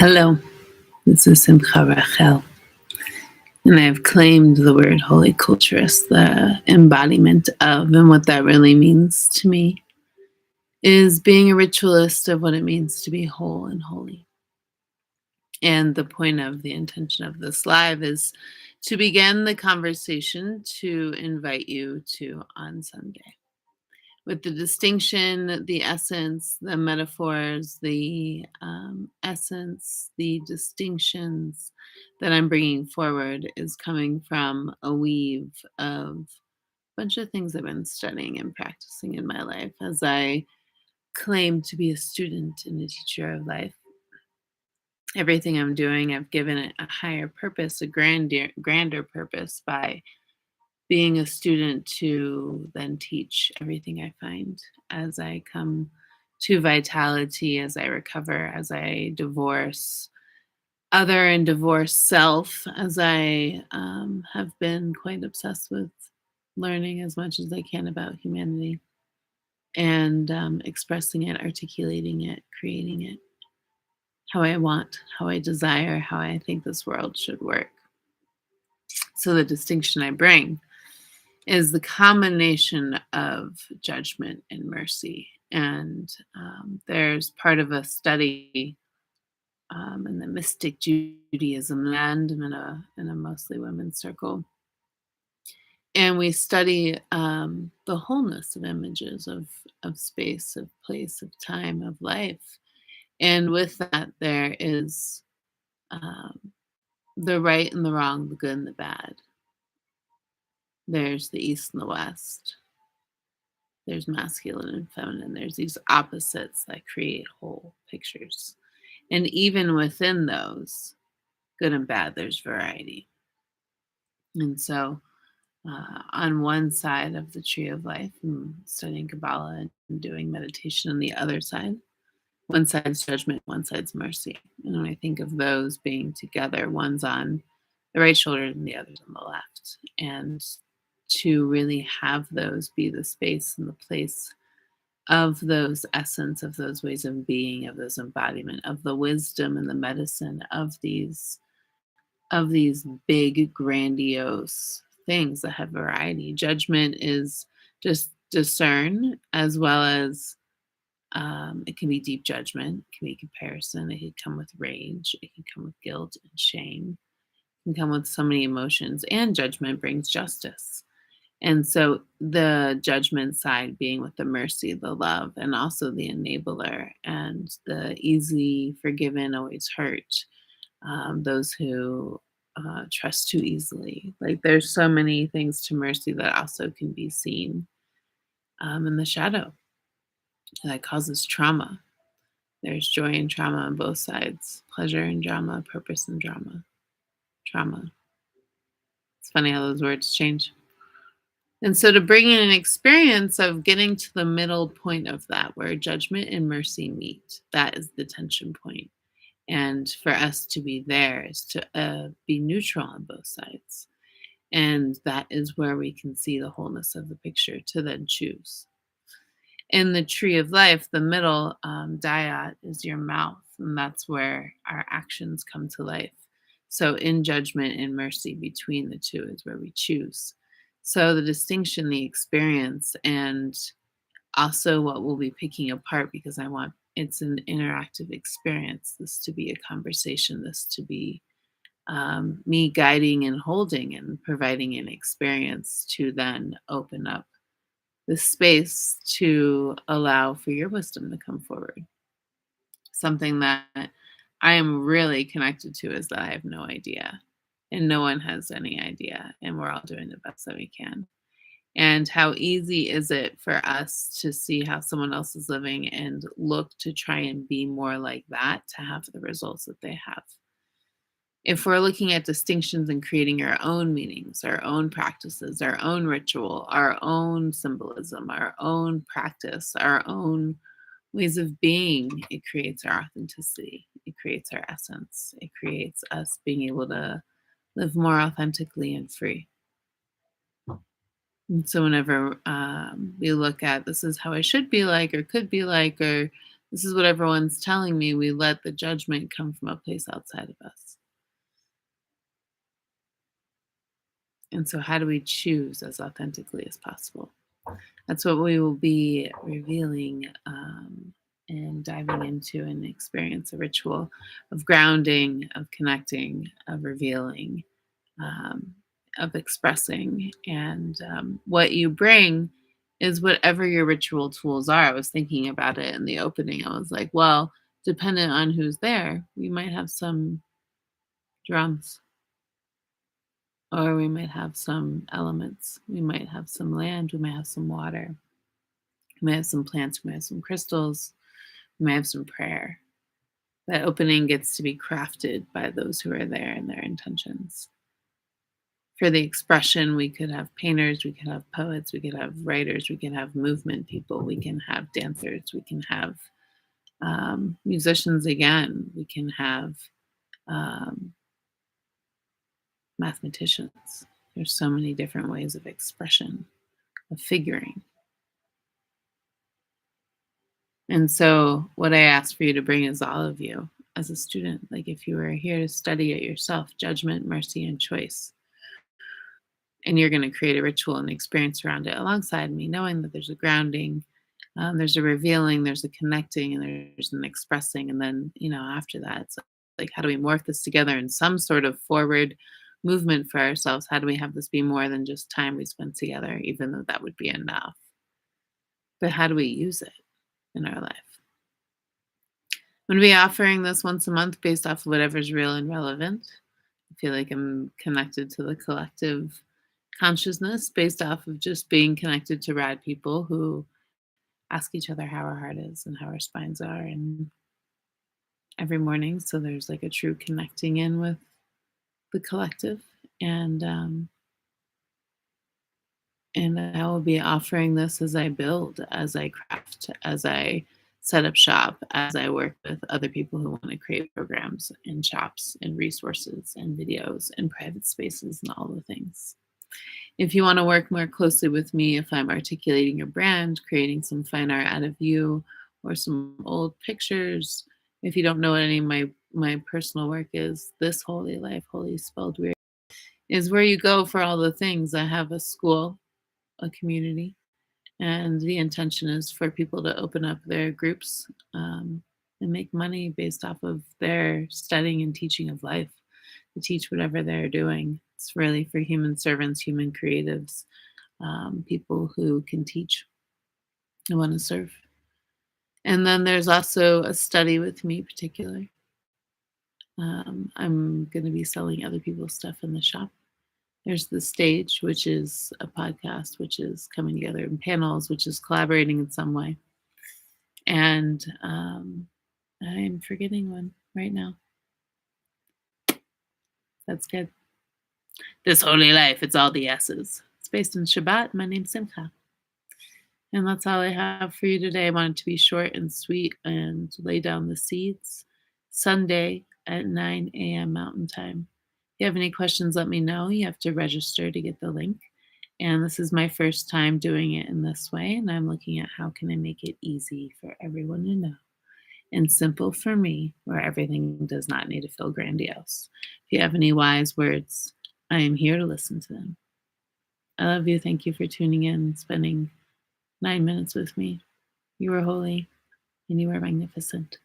Hello, this is Simcha Rachel, and I've claimed the word holy culturist, the embodiment of, and what that really means to me is being a ritualist of what it means to be whole and holy. And the point of the intention of this live is to begin the conversation to invite you to on Sunday, with the distinction, the essence, the metaphors, the essence, the distinctions that I'm bringing forward is coming from a weave of a bunch of things I've been studying and practicing in my life as I claim to be a student and a teacher of life. Everything I'm doing, I've given it a higher purpose, a grander purpose by being a student to then teach everything I find as I come to vitality, as I recover, as I divorce other and divorce self, as I have been quite obsessed with learning as much as I can about humanity and expressing it, articulating it, creating it how I want, how I desire, how I think this world should work. So the distinction I bring is the combination of judgment and mercy. And there's part of a study in the mystic Judaism land. I'm in a mostly women's circle. And we study the wholeness of images of space, of place, of time, of life. And with that, there is um, the right and the wrong, the good and the bad. There's the East and the West. There's masculine and feminine. There's these opposites that create whole pictures. And even within those, good and bad, there's variety. And so, on one side of the tree of life, I'm studying Kabbalah and doing meditation. On the other side, one side's judgment, one side's mercy. And when I think of those being together, one's on the right shoulder and the other's on the left. And to really have those be the space and the place of those essence, of those ways of being, of those embodiment, of the wisdom and the medicine of these big grandiose things that have variety. Judgment is just discern, as well as it can be deep judgment, it can be comparison, it can come with rage, it can come with guilt and shame, it can come with so many emotions, and judgment brings justice. And so the judgment side being with the mercy, the love, and also the enabler and the easy forgiven, always hurt. Those who trust too easily. Like there's so many things to mercy that also can be seen in the shadow that causes trauma. There's joy and trauma on both sides, pleasure and drama, purpose and drama, trauma. It's funny how those words change. And so to bring in an experience of getting to the middle point of that, where judgment and mercy meet, that is the tension point. And for us to be there is to be neutral on both sides. And that is where we can see the wholeness of the picture to then choose. In the tree of life, the middle dyad is your mouth, and that's where our actions come to life. So in judgment and mercy between the two is where we choose. So the distinction, the experience, and also what we'll be picking apart, because I want it's an interactive experience, this to be a conversation, this to be me guiding and holding and providing an experience to then open up the space to allow for your wisdom to come forward. Something that I am really connected to is that I have no idea, and no one has any idea, and we're all doing the best that we can. And how easy is it for us to see how someone else is living and look to try and be more like that to have the results that they have? If we're looking at distinctions and creating our own meanings, our own practices, our own ritual, our own symbolism, our own practice, our own ways of being, it creates our authenticity. It creates our essence. It creates us being able to live more authentically and free. And so whenever we look at this is how I should be like, or could be like, or This is what everyone's telling me. We let the judgment come from a place outside of us. And so, how do we choose as authentically as possible? That's what we will be revealing and diving into and experience a ritual of grounding, of connecting, of revealing, um, of expressing. And what you bring is whatever your ritual tools are. I was thinking about it in the opening. I was like, well, dependent on who's there, we might have some drums, or we might have some elements. We might have some land, we might have some water, we might have some plants, we might have some crystals, we might have some prayer. That opening gets to be crafted by those who are there and their intentions. For the expression, we could have painters, we could have poets, we could have writers, we can have movement people, we can have dancers, we can have musicians again, we can have um, mathematicians. There's so many different ways of expression, of figuring. And so, what I ask for you to bring is all of you as a student. Like, if you were here to study it yourself, judgment, mercy, and choice. And you're going to create a ritual and experience around it alongside me, knowing that there's a grounding, there's a revealing, there's a connecting, and there's an expressing. And then, after that, it's like, how do we morph this together in some sort of forward movement for ourselves? How do we have this be more than just time we spend together, even though that would be enough? But how do we use it in our life? I'm going to be offering this once a month based off of whatever's real and relevant. I feel like I'm connected to the collective consciousness based off of just being connected to rad people who ask each other how our heart is and how our spines are, and every morning. So there's like a true connecting in with the collective. And I will be offering this as I build, as I craft, as I set up shop, as I work with other people who want to create programs and shops and resources and videos and private spaces and all the things. If you want to work more closely with me, if I'm articulating your brand, creating some fine art out of you or some old pictures, if you don't know what any of my personal work is, this Holy Life, holy spelled weird, is where you go for all the things. I have a school, a community, and the intention is for people to open up their groups and make money based off of their studying and teaching of life, to teach whatever they're doing. It's really for human servants, human creatives, people who can teach and want to serve. And then there's also a study with me, particular. I'm going to be selling other people's stuff in the shop. There's the stage, which is a podcast, which is coming together in panels, which is collaborating in some way. And I'm forgetting one right now. That's good. This Holy Life, it's all the S's. It's based in Shabbat. My name's Simcha. And that's all I have for you today. I wanted to be short and sweet and lay down the seeds. Sunday at 9 a.m. Mountain Time. If you have any questions, let me know. You have to register to get the link. And this is my first time doing it in this way. And I'm looking at how can I make it easy for everyone to know and simple for me, where everything does not need to feel grandiose. If you have any wise words, I am here to listen to them. I love you. Thank you for tuning in, spending 9 minutes with me. You are holy and you are magnificent.